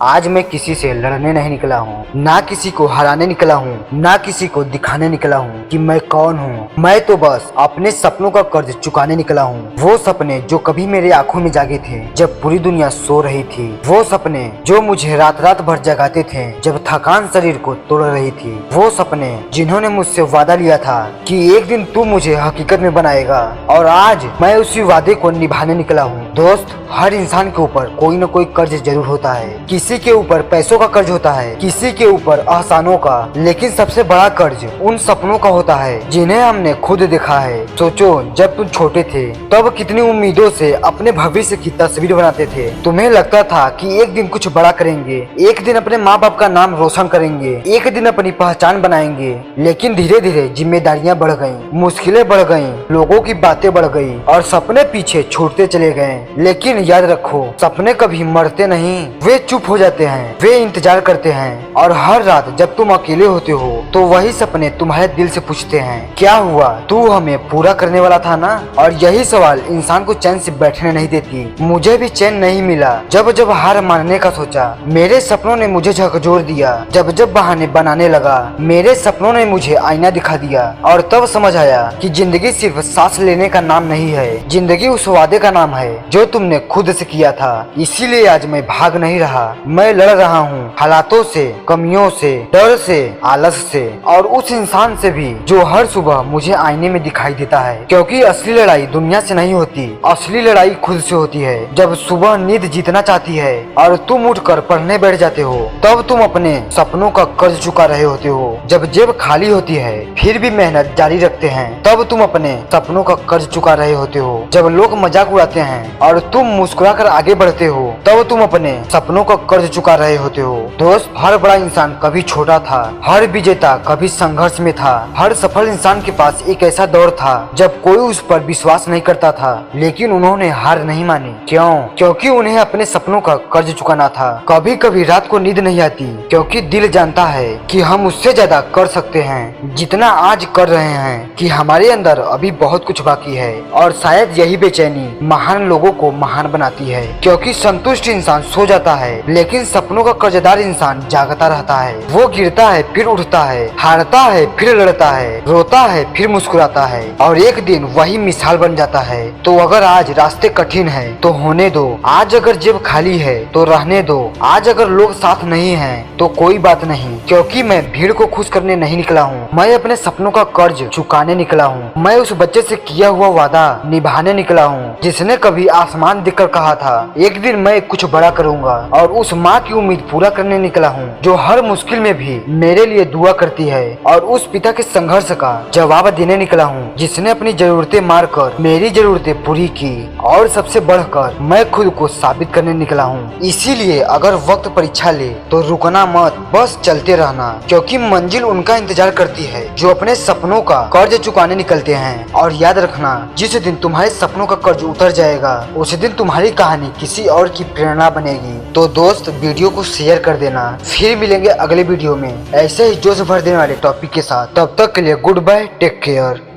आज मैं किसी से लड़ने नहीं निकला हूँ, ना किसी को हराने निकला हूँ, ना किसी को दिखाने निकला हूँ कि मैं कौन हूँ। मैं तो बस अपने सपनों का कर्ज चुकाने निकला हूँ। वो सपने जो कभी मेरे आंखों में जागे थे जब पूरी दुनिया सो रही थी। वो सपने जो मुझे रात रात भर जगाते थे जब थकान शरीर को तोड़ रही थी। वो सपने जिन्होंने मुझसे वादा लिया था कि एक दिन तू मुझे हकीकत में बनाएगा, और आज मैं उसी वादे को निभाने निकला हूँ। दोस्त, हर इंसान के ऊपर कोई न कोई कर्ज जरूर होता है। किसी के ऊपर पैसों का कर्ज होता है, किसी के ऊपर एहसानों का, लेकिन सबसे बड़ा कर्ज उन सपनों का होता है जिन्हें हमने खुद देखा है। सोचो, जब तुम छोटे थे तब कितनी उम्मीदों से अपने भविष्य की तस्वीर बनाते थे। तुम्हें लगता था कि एक दिन कुछ बड़ा करेंगे, एक दिन अपने माँ बाप का नाम रोशन करेंगे, एक दिन अपनी पहचान बनाएंगे। लेकिन धीरे धीरे जिम्मेदारियां बढ़ गयी, मुश्किलें बढ़ गयी, लोगों की बातें बढ़ गयी और सपने पीछे छूटते चले गए। लेकिन याद रखो, सपने कभी मरते नहीं, वे चुप हो जाते हैं, वे इंतजार करते हैं। और हर रात जब तुम अकेले होते हो तो वही सपने तुम्हारे दिल से पूछते हैं, क्या हुआ, तू हमें पूरा करने वाला था ना। और यही सवाल इंसान को चैन से बैठने नहीं देती। मुझे भी चैन नहीं मिला जब जब हार मानने का सोचा। मेरे सपनों ने मुझे झकझोर दिया जब जब बहाने बनाने लगा। मेरे सपनों ने मुझे आईना दिखा दिया और तब समझ आया कि जिंदगी सिर्फ सांस लेने का नाम नहीं है, जिंदगी उस वादे का नाम है जो तुमने खुद से किया था। इसीलिए आज मैं भाग नहीं रहा, मैं लड़ रहा हूँ हालातों से, कमियों से, डर से, आलस से, और उस इंसान से भी जो हर सुबह मुझे आईने में दिखाई देता है। क्योंकि असली लड़ाई दुनिया से नहीं होती, असली लड़ाई खुद से होती है। जब सुबह नींद जीतना चाहती है और तुम उठकर पढ़ने बैठ जाते हो तब तुम अपने सपनों का कर्ज चुका रहे होते हो। जब जेब खाली होती है फिर भी मेहनत जारी रखते हैं तब तुम अपने सपनों का कर्ज चुका रहे होते हो। जब लोग मजाक उड़ाते हैं और तुम मुस्कुराकर आगे बढ़ते हो तब तुम अपने सपनों का कर्ज चुका रहे होते हो। दोस्त, हर बड़ा इंसान कभी छोटा था, हर विजेता कभी संघर्ष में था। हर सफल इंसान के पास एक ऐसा दौर था जब कोई उस पर विश्वास नहीं करता था, लेकिन उन्होंने हार नहीं मानी। क्यों? क्योंकि उन्हें अपने सपनों का कर्ज चुकाना था। कभी कभी रात को नींद नहीं आती क्योंकि दिल जानता है कि हम उससे ज्यादा कर सकते हैं जितना आज कर रहे हैं, कि हमारे अंदर अभी बहुत कुछ बाकी है। और शायद यही बेचैनी महान लोगों को महान बनाती है। क्योंकि संतुष्ट इंसान सो जाता है लेकिन सपनों का कर्जदार इंसान जागता रहता है। वो गिरता है फिर उठता है, हारता है फिर लड़ता है, रोता है फिर मुस्कुराता है, और एक दिन वही मिसाल बन जाता है। तो अगर आज रास्ते कठिन है तो होने दो, आज अगर जेब खाली है तो रहने दो, आज अगर लोग साथ नहीं हैं तो कोई बात नहीं। क्योंकि मैं भीड़ को खुश करने नहीं निकला हूँ, मैं अपने सपनों का कर्ज चुकाने निकला हूँ। मैं उस बच्चे से किया हुआ वादा निभाने निकला हूँ जिसने कभी आसमान देखकर कहा था एक दिन मैं कुछ बड़ा करूंगा। और उस माँ की उम्मीद पूरा करने निकला हूँ जो हर मुश्किल में भी मेरे लिए दुआ करती है। और उस पिता के संघर्ष का जवाब देने निकला हूँ जिसने अपनी जरूरतें मारकर मेरी जरूरतें पूरी की। और सबसे बढ़कर मैं खुद को साबित करने निकला हूँ। इसीलिए अगर वक्त परीक्षा ले तो रुकना मत, बस चलते रहना। क्योंकि मंजिल उनका इंतजार करती है जो अपने सपनों का कर्ज चुकाने निकलते हैं। और याद रखना, जिस दिन तुम्हारे सपनों का कर्ज उतर जाएगा उस दिन तुम्हारी कहानी किसी और की प्रेरणा बनेगी। तो दोस्त, वीडियो को शेयर कर देना। फिर मिलेंगे अगले वीडियो में ऐसे ही जोश भर देने वाले टॉपिक के साथ। तब तक के लिए गुड बाय, टेक केयर।